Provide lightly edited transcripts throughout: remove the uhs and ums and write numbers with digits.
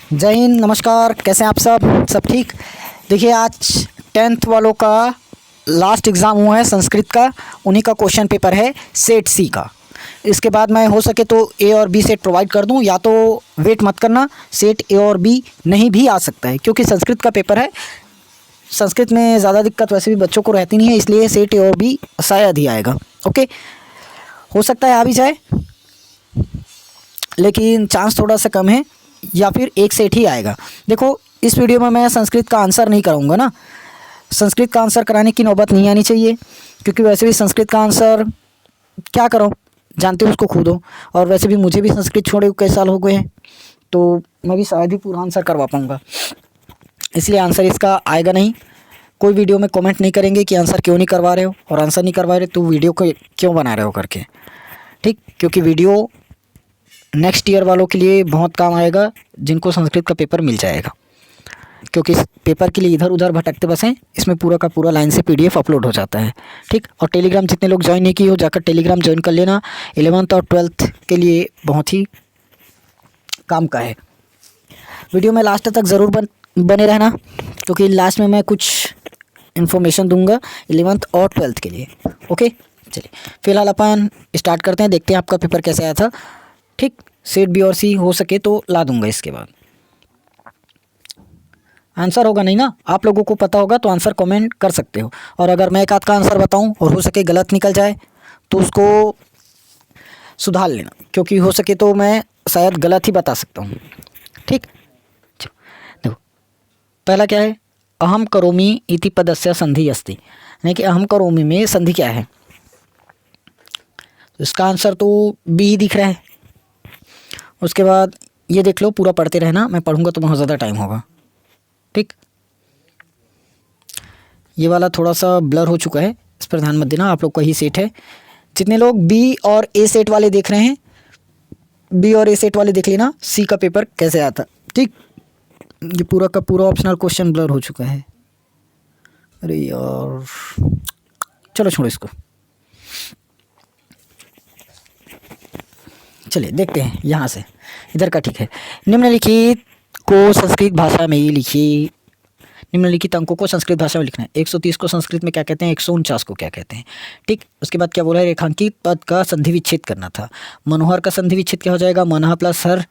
जय हिंद, नमस्कार। कैसे हैं आप सब ठीक। देखिए, आज 10th वालों का लास्ट एग्ज़ाम हुआ है संस्कृत का। उन्हीं का क्वेश्चन पेपर है सेट सी का। इसके बाद मैं हो सके तो ए और बी सेट प्रोवाइड कर दूं, या तो वेट मत करना, सेट ए और बी नहीं भी आ सकता है, क्योंकि संस्कृत का पेपर है। संस्कृत में ज़्यादा दिक्कत वैसे भी बच्चों को रहती नहीं है, इसलिए सेट ए और बी शायद ही आएगा। ओके, हो सकता है आ भी जाए, लेकिन चांस थोड़ा सा कम है, या फिर एक सेट ही आएगा। देखो, इस वीडियो में मैं संस्कृत का आंसर नहीं कराऊंगा ना। संस्कृत का आंसर कराने की नौबत नहीं आनी चाहिए, क्योंकि वैसे भी संस्कृत का आंसर क्या करो, जानते हो उसको खुद हो। और वैसे भी मुझे भी संस्कृत छोड़े कई साल हो गए हैं, तो मैं भी शायद ही पूरा आंसर करवा पाऊँगा। इसलिए आंसर इसका आएगा नहीं। कोई वीडियो में कमेंट नहीं करेंगे कि आंसर क्यों नहीं करवा रहे हो, और आंसर नहीं करवा रहे तो वीडियो को क्यों बना रहे हो करके, ठीक। क्योंकि वीडियो नेक्स्ट ईयर वालों के लिए बहुत काम आएगा, जिनको संस्कृत का पेपर मिल जाएगा। क्योंकि इस पेपर के लिए इधर उधर भटकते बसें, इसमें पूरा का पूरा लाइन से पीडीएफ अपलोड हो जाता है, ठीक। और टेलीग्राम जितने लोग ज्वाइन नहीं किए हो, जाकर टेलीग्राम ज्वाइन कर लेना। 11th और 12th के लिए बहुत ही काम का है। वीडियो में लास्ट तक ज़रूर बने रहना, क्योंकि लास्ट में मैं कुछ इन्फॉर्मेशन दूंगा 11th और 12th के लिए। ओके, चलिए फिलहाल अपन स्टार्ट करते हैं, देखते हैं आपका पेपर कैसे आया था, ठीक। सेट बी और सी हो सके तो ला दूंगा। इसके बाद आंसर होगा नहीं ना, आप लोगों को पता होगा तो आंसर कमेंट कर सकते हो। और अगर मैं एक आध का आंसर बताऊं और हो सके गलत निकल जाए तो उसको सुधार लेना, क्योंकि हो सके तो मैं शायद गलत ही बता सकता हूं, ठीक। देखो, पहला क्या है, अहम करोमि इति पदस्य संधि अस्ति, यानी कि अहम करोमि में संधि क्या है। तो इसका आंसर तो बी ही दिख रहा है। उसके बाद ये देख लो, पूरा पढ़ते रहना, मैं पढ़ूंगा तो बहुत ज़्यादा टाइम होगा, ठीक। ये वाला थोड़ा सा ब्लर हो चुका है, इस पर ध्यान मत देना, आप लोग का ही सेट है। जितने लोग बी और ए सेट वाले देख रहे हैं, बी और ए सेट वाले देख लेना सी का पेपर कैसे आता, ठीक। ये पूरा का पूरा ऑप्शनल क्वेश्चन ब्लर हो चुका है। अरे यार, चलो छोड़ो इसको। चलिए देखते हैं यहाँ से, इधर का ठीक है। निम्नलिखित को संस्कृत भाषा में लिखिए। निम्नलिखित अंकों को संस्कृत भाषा में लिखना है। 130 को संस्कृत में क्या कहते हैं, 149 को क्या कहते हैं, ठीक। उसके बाद क्या बोला है, रेखांकित पद का संधि विच्छेद करना था। मनोहर का संधि विच्छेद क्या हो जाएगा, मनः प्लस हर।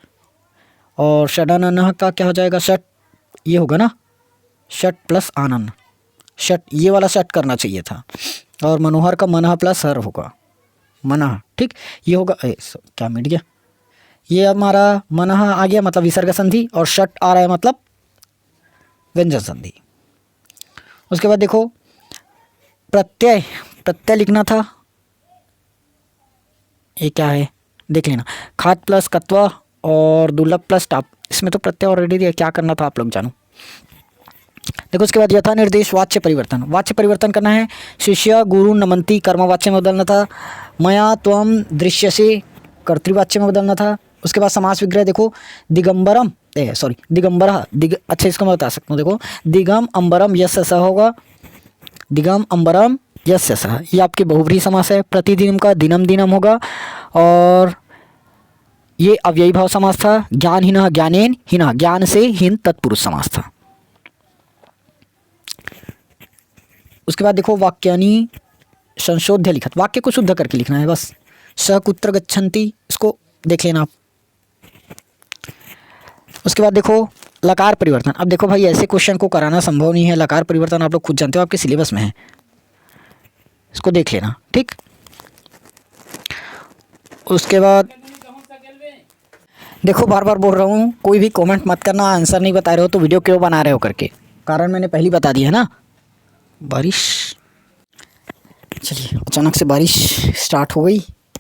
और षडानन का क्या हो जाएगा, षट, ये होगा ना, षट प्लस आनन, षट, ये वाला षट करना चाहिए था। और मनोहर का मनः प्लस हर होगा, मनः, ठीक। ये होगा, क्या मिट गया, ये हमारा मनः आ गया मतलब विसर्ग संधि, और षट आ रहा है मतलब व्यंजन संधि। उसके बाद देखो, प्रत्यय, प्रत्यय लिखना था। ये क्या है देख लेना, खाद प्लस कत्व और दुर्लभ प्लस टाप। इसमें तो प्रत्यय ऑलरेडी दिया, क्या करना था आप लोग जानो। देखो, उसके बाद यथा निर्देश वाच्य परिवर्तन, वाच्य परिवर्तन करना है। शिष्य गुरु नमंती कर्मवाच्य में बदलना था। मया त्वम दृश्यसे कर्तृवाच्य में बदलना था। उसके बाद समास विग्रह देखो, दिगंबरम, दिगंबर, अच्छा इसको मैं बता सकता हूँ। देखो, दिगम अंबरम यस्य सह होगा, दिगम अंबरम यस्य सह, ये आपके बहुव्रीहि समास है। प्रतिदिन का दिनम दिनम होगा। और ये अव्ययी भाव समास था। ज्ञान हिनः ज्ञानेन, हिनः ज्ञान से, हिन तत्पुरुष समास था। उसके बाद देखो, वाक्यानि संशोध्य लिखत, वाक्य को शुद्ध करके लिखना है बस। स कुत्र गच्छन्ति, इसको देख लेना आप। उसके बाद देखो, लकार परिवर्तन। अब देखो भाई, ऐसे क्वेश्चन को कराना संभव नहीं है। लकार परिवर्तन आप लोग खुद जानते हो, आपके सिलेबस में है, इसको देख लेना, ठीक। उसके बाद देखो, बार बार बोल रहा हूँ, कोई भी कमेंट मत करना, आंसर नहीं बता रहे हो तो वीडियो क्यों बना रहे हो करके, कारण मैंने पहले बता दिया है ना। बारिश, चलिए अचानक से बारिश स्टार्ट हो गई।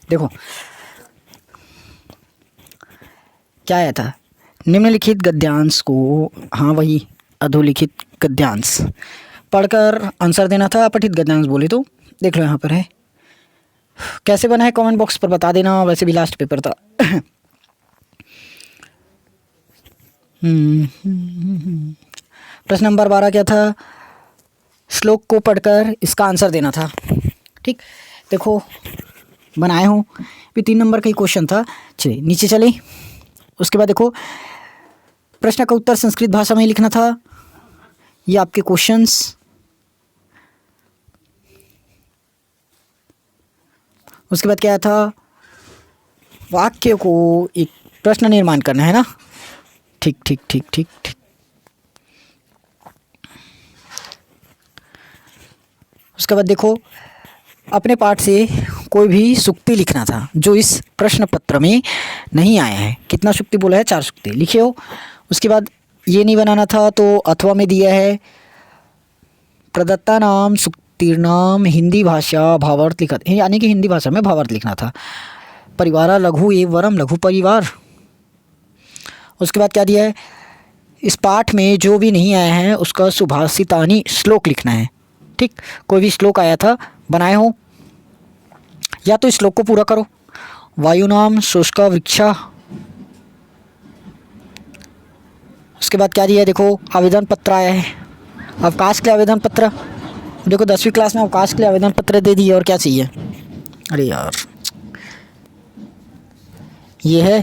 देखो क्या आया था, निम्नलिखित गद्यांश को, हाँ वही अधोलिखित गद्यांश पढ़कर आंसर देना था। पठित गद्यांश बोले तो देख लो, यहाँ पर है। कैसे बना है कमेंट बॉक्स पर बता देना, वैसे भी लास्ट पेपर था। प्रश्न नंबर 12 क्या था, श्लोक को पढ़कर इसका आंसर देना था, ठीक। देखो बनाए हूँ, भी 3 नंबर का ही क्वेश्चन था। चलिए नीचे चले। उसके बाद देखो, प्रश्न का उत्तर संस्कृत भाषा में ही लिखना था। ये आपके क्वेश्चंस। उसके बाद क्या था, वाक्य को एक प्रश्न निर्माण करना है ना। ठीक ठीक ठीक ठीक ठीक। उसके बाद देखो, अपने पाठ से कोई भी सूक्ति लिखना था जो इस प्रश्न पत्र में नहीं आया है। कितना सूक्ति बोला है, 4 सूक्ति लिखे हो। उसके बाद ये नहीं बनाना था तो अथवा में दिया है प्रदत्ता नाम सूक्तिर्नाम हिंदी भाषा भावार्थ लिखा, यानी कि हिंदी भाषा में भावार्थ लिखना था। परिवार लघु एवं वरम लघु परिवार। उसके बाद क्या दिया है, इस पाठ में जो भी नहीं आया है उसका सुभाषितानी श्लोक लिखना है। ठीक, कोई भी श्लोक आया था बनाए हो, या तो श्लोक को पूरा करो। वायुनाम शुष्क वृक्षा। उसके बाद क्या दिया है, देखो आवेदन पत्र आया है, अवकाश के लिए आवेदन पत्र। देखो 10वीं क्लास में अवकाश के लिए आवेदन पत्र दे दिए, और क्या चाहिए। अरे यार ये है।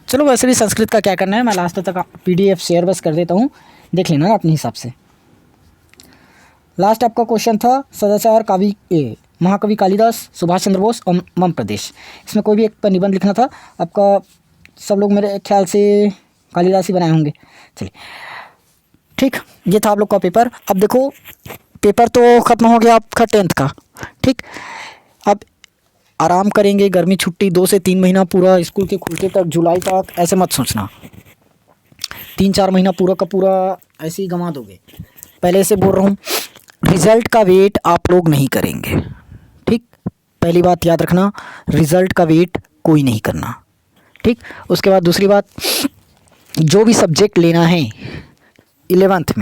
चलो वैसे भी संस्कृत का क्या करना है, मैं लास्ट तक PDF शेयर बस कर देता हूँ, देख लेना ना अपने हिसाब से। लास्ट आपका क्वेश्चन था सदाचार महाकवि कालिदास, सुभाष चंद्र बोस और मम प्रदेश। इसमें कोई भी एक पर निबंध लिखना था आपका। सब लोग मेरे ख्याल से कालिदास ही बनाए होंगे। चलिए ठीक, ये था आप लोग का पेपर। अब देखो पेपर तो ख़त्म हो गया आपका 10th का। ठीक, अब आराम करेंगे, गर्मी छुट्टी 2 से 3 महीना पूरा स्कूल के खुलते तक, जुलाई तक ऐसे मत सोचना। 3-4 महीना पूरा का पूरा ऐसे ही गंवा दोगे। पहले से बोल रहा हूँ, रिज़ल्ट का वेट आप लोग नहीं करेंगे। ठीक, पहली बात याद रखना, रिज़ल्ट का वेट कोई नहीं करना। ठीक, उसके बाद दूसरी बात, जो भी सब्जेक्ट लेना है 11th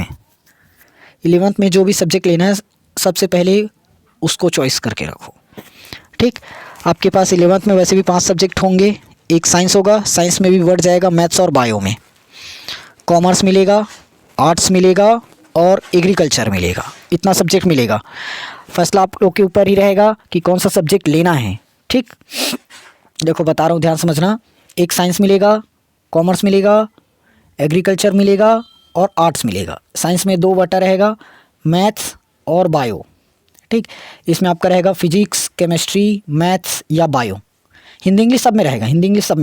में जो भी सब्जेक्ट लेना है सबसे पहले उसको चॉइस करके रखो। ठीक, आपके पास 11th में वैसे भी 5 सब्जेक्ट होंगे। एक साइंस होगा, साइंस में भी बढ़ जाएगा मैथ्स और बायो में। कॉमर्स मिलेगा, आर्ट्स मिलेगा और एग्रीकल्चर मिलेगा। इतना सब्जेक्ट मिलेगा। फैसला आप लोग के ऊपर ही रहेगा कि कौन सा सब्जेक्ट लेना है। ठीक, देखो बता रहा हूँ, ध्यान समझना। एक साइंस मिलेगा, कॉमर्स मिलेगा, एग्रीकल्चर मिलेगा और आर्ट्स मिलेगा। साइंस में 2 बटा रहेगा, मैथ्स और बायो। ठीक, इसमें आपका रहेगा फिजिक्स, केमिस्ट्री, मैथ्स या बायो। हिंदी इंग्लिश सब में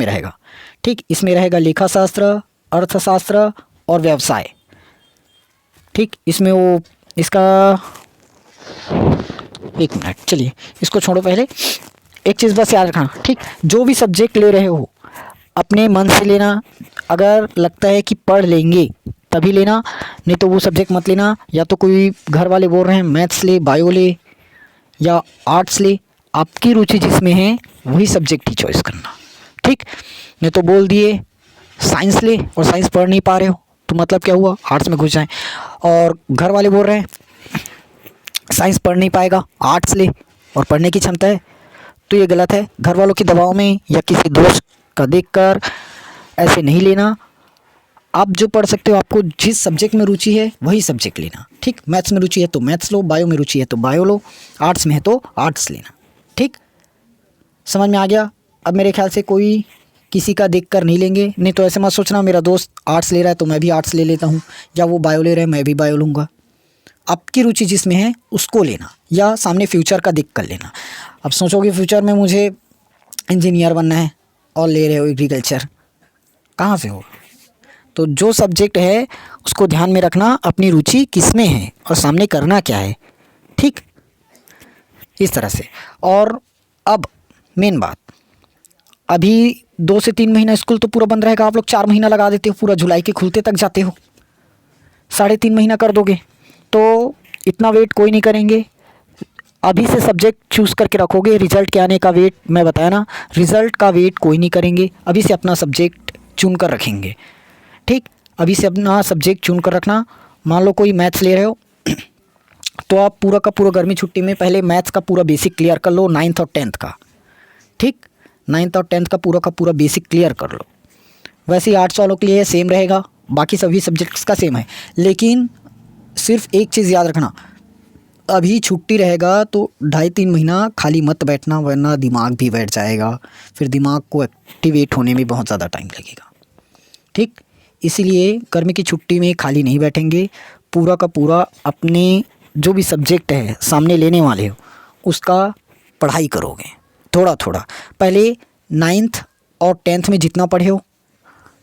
रहेगा। ठीक, इसमें रहेगा लेखा शास्त्र, अर्थशास्त्र और व्यवसाय। ठीक, इसमें वो इसका 1 मिनट, चलिए इसको छोड़ो। पहले एक चीज़ बस याद रखना। ठीक, जो भी सब्जेक्ट ले रहे हो अपने मन से लेना। अगर लगता है कि पढ़ लेंगे तभी लेना, नहीं तो वो सब्जेक्ट मत लेना। या तो कोई घर वाले बोल रहे हैं मैथ्स ले, बायो ले या आर्ट्स ले, आपकी रुचि जिसमें है वही सब्जेक्ट ही चॉइस करना। ठीक, नहीं तो बोल दिए साइंस ले और साइंस पढ़ नहीं पा रहे हो तो मतलब क्या हुआ, आर्ट्स में घुस जाएं। और घर वाले बोल रहे हैं साइंस पढ़ नहीं पाएगा, आर्ट्स ले और पढ़ने की क्षमता है, तो ये गलत है। घर वालों के दबाव में या किसी दोस्त का देखकर ऐसे नहीं लेना। आप जो पढ़ सकते हो, आपको जिस सब्जेक्ट में रुचि है वही सब्जेक्ट लेना। ठीक, मैथ्स में रुचि है तो मैथ्स लो, बायो में रुचि है तो बायो लो, आर्ट्स में है तो आर्ट्स लेना। ठीक, समझ में आ गया। अब मेरे ख्याल से कोई किसी का देखकर नहीं लेंगे। नहीं तो ऐसे मत सोचना मेरा दोस्त आर्ट्स ले रहा है तो मैं भी आर्ट्स ले लेता हूँ, या वो बायो ले रहा है मैं भी बायो लूँगा। आपकी रुचि जिसमें है उसको लेना, या सामने फ्यूचर का देख कर लेना। अब सोचोगे फ्यूचर में मुझे इंजीनियर बनना है और ले रहे हो एग्रीकल्चर, कहाँ से हो। तो जो सब्जेक्ट है उसको ध्यान में रखना, अपनी रुचि किस में है और सामने करना क्या है। ठीक, इस तरह से। और अब मेन बात, अभी 2 से 3 महीना स्कूल तो पूरा बंद रहेगा। आप लोग 4 महीना लगा देते हो, पूरा जुलाई के खुलते तक जाते हो, 3.5 महीना कर दोगे तो इतना वेट कोई नहीं करेंगे। अभी से सब्जेक्ट चूज़ करके रखोगे, रिज़ल्ट के आने का वेट मैं बताया ना, रिज़ल्ट का वेट कोई नहीं करेंगे। अभी से अपना सब्जेक्ट चुन कर रखेंगे। ठीक, अभी से अपना सब्जेक्ट चुन कर रखना। मान लो कोई मैथ्स ले रहे हो तो आप पूरा का पूरा गर्मी छुट्टी में पहले मैथ्स का पूरा बेसिक क्लियर कर लो, 9th और 10th का। ठीक, 9th और 10th का पूरा बेसिक क्लियर कर लो। वैसे ही आर्ट्स वालों के लिए सेम रहेगा, बाकी सभी सब्जेक्ट्स का सेम है। लेकिन सिर्फ एक चीज़ याद रखना, अभी छुट्टी रहेगा तो 2.5-3 महीना खाली मत बैठना, वरना दिमाग भी बैठ जाएगा, फिर दिमाग को एक्टिवेट होने में बहुत ज़्यादा टाइम लगेगा। ठीक, इसीलिए गर्मी की छुट्टी में खाली नहीं बैठेंगे, पूरा का पूरा अपने जो भी सब्जेक्ट है सामने लेने वाले हो उसका पढ़ाई करोगे थोड़ा थोड़ा। पहले 9th और 10th में जितना पढ़े हो,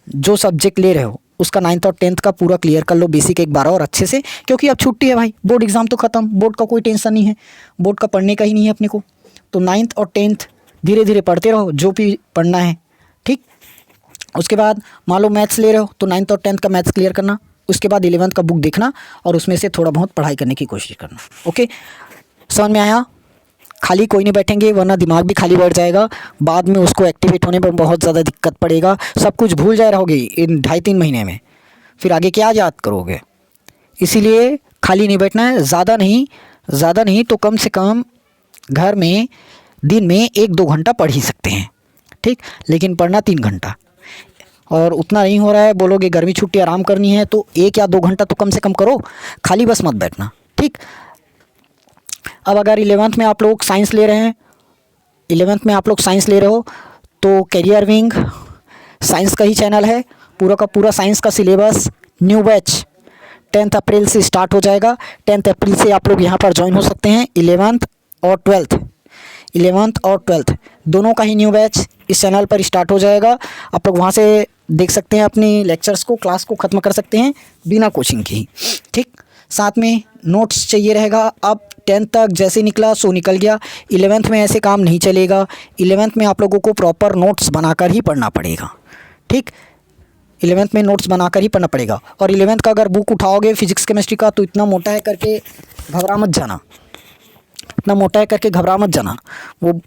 जो सब्जेक्ट ले रहे हो उसका 9th और 10th का पूरा क्लियर कर लो, बेसिक एक बार और अच्छे से, क्योंकि अब छुट्टी है भाई, बोर्ड एग्ज़ाम तो ख़त्म, बोर्ड का कोई टेंशन नहीं है, बोर्ड का पढ़ने का ही नहीं है अपने को। तो 9th और 10th धीरे धीरे पढ़ते रहो जो भी पढ़ना है, ठीक। उसके बाद मान लो मैथ्स ले रहे हो तो 9th और 10th का मैथ्स क्लियर करना, उसके बाद 11th का बुक देखना और उसमें से थोड़ा बहुत पढ़ाई करने की कोशिश करना। ओके, समझ में आया? खाली कोई नहीं बैठेंगे वरना दिमाग भी खाली बैठ जाएगा, बाद में उसको एक्टिवेट होने में बहुत ज़्यादा दिक्कत पड़ेगा, सब कुछ भूल जाए रहोगे इन 2.5-3 महीने में, फिर आगे क्या याद करोगे। इसीलिए खाली नहीं बैठना है, ज़्यादा नहीं तो कम से कम घर में दिन में 1-2 घंटा पढ़ ही सकते हैं, ठीक, लेकिन पढ़ना 3 घंटा। और उतना नहीं हो रहा है, बोलोगे गर्मी छुट्टी आराम करनी है तो 1 या 2 घंटा तो कम से कम करो, खाली बस मत बैठना, ठीक। अब अगर 11th में आप लोग साइंस ले रहे हैं, 11th में आप लोग साइंस ले रहे हो तो कैरियर विंग साइंस का ही चैनल है, पूरा का पूरा साइंस का सिलेबस न्यू बैच 10 अप्रैल से स्टार्ट हो जाएगा। 10 अप्रैल से आप लोग यहाँ पर ज्वाइन हो सकते हैं। 11th और 12th दोनों का ही न्यू बैच इस चैनल पर स्टार्ट हो जाएगा। आप लोग वहाँ से देख सकते हैं, अपनी लेक्चर्स को, क्लास को ख़त्म कर सकते हैं बिना कोचिंग के ही, ठीक। साथ में नोट्स चाहिए रहेगा। अब 10th तक जैसे निकला सो निकल गया, 11th में ऐसे काम नहीं चलेगा। 11th में आप लोगों को प्रॉपर नोट्स बनाकर ही पढ़ना पड़ेगा, ठीक। 11th में नोट्स बनाकर ही पढ़ना पड़ेगा। और 11th का अगर बुक उठाओगे फिजिक्स केमिस्ट्री का तो इतना मोटा है करके घबरा मत जाना, वो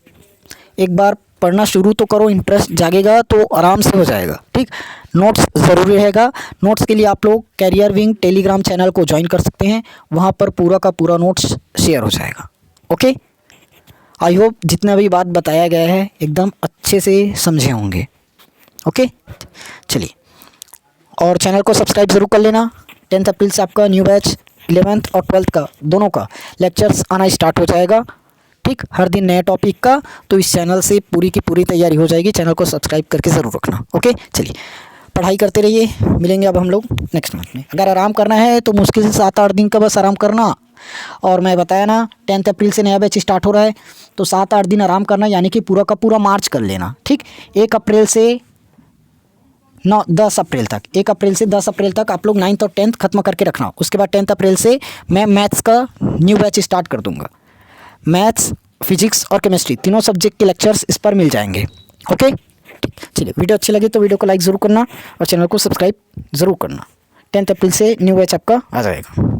एक बार पढ़ना शुरू तो करो, इंटरेस्ट जागेगा तो आराम से हो जाएगा, ठीक। नोट्स ज़रूरी रहेगा। नोट्स के लिए आप लोग कैरियर विंग टेलीग्राम चैनल को ज्वाइन कर सकते हैं, वहाँ पर पूरा का पूरा नोट्स शेयर हो जाएगा। ओके, आई होप जितना भी बात बताया गया है एकदम अच्छे से समझे होंगे। ओके, चलिए, और चैनल को सब्सक्राइब ज़रूर कर लेना। 10 अप्रैल से आपका न्यू बैच 11th और 12th का दोनों का लेक्चर्स आना स्टार्ट हो जाएगा, ठीक, हर दिन नए टॉपिक का। तो इस चैनल से पूरी की पूरी तैयारी हो जाएगी, चैनल को सब्सक्राइब करके ज़रूर रखना। ओके, चलिए पढ़ाई करते रहिए, मिलेंगे अब हम लोग नेक्स्ट मंथ में। अगर आराम करना है तो मुश्किल से 7-8 दिन का बस आराम करना। और मैं बताया ना 10 अप्रैल से नया बैच स्टार्ट हो रहा है तो 7-8 दिन आराम करना, यानी कि पूरा का पूरा मार्च कर लेना, ठीक। 1 अप्रैल से 10 अप्रैल तक, 1 अप्रैल से 10 अप्रैल तक आप लोग 9th और 10th खत्म करके रखना। उसके बाद 10 अप्रैल से मैं मैथ्स का न्यू बैच स्टार्ट कर दूँगा। मैथ्स, फिजिक्स और केमिस्ट्री तीनों सब्जेक्ट के लेक्चर्स इस पर मिल जाएंगे। ओके, चलिए, वीडियो अच्छी लगी तो वीडियो को लाइक ज़रूर करना और चैनल को सब्सक्राइब ज़रूर करना। 10 अप्रैल से न्यू बैच आपका आ जाएगा।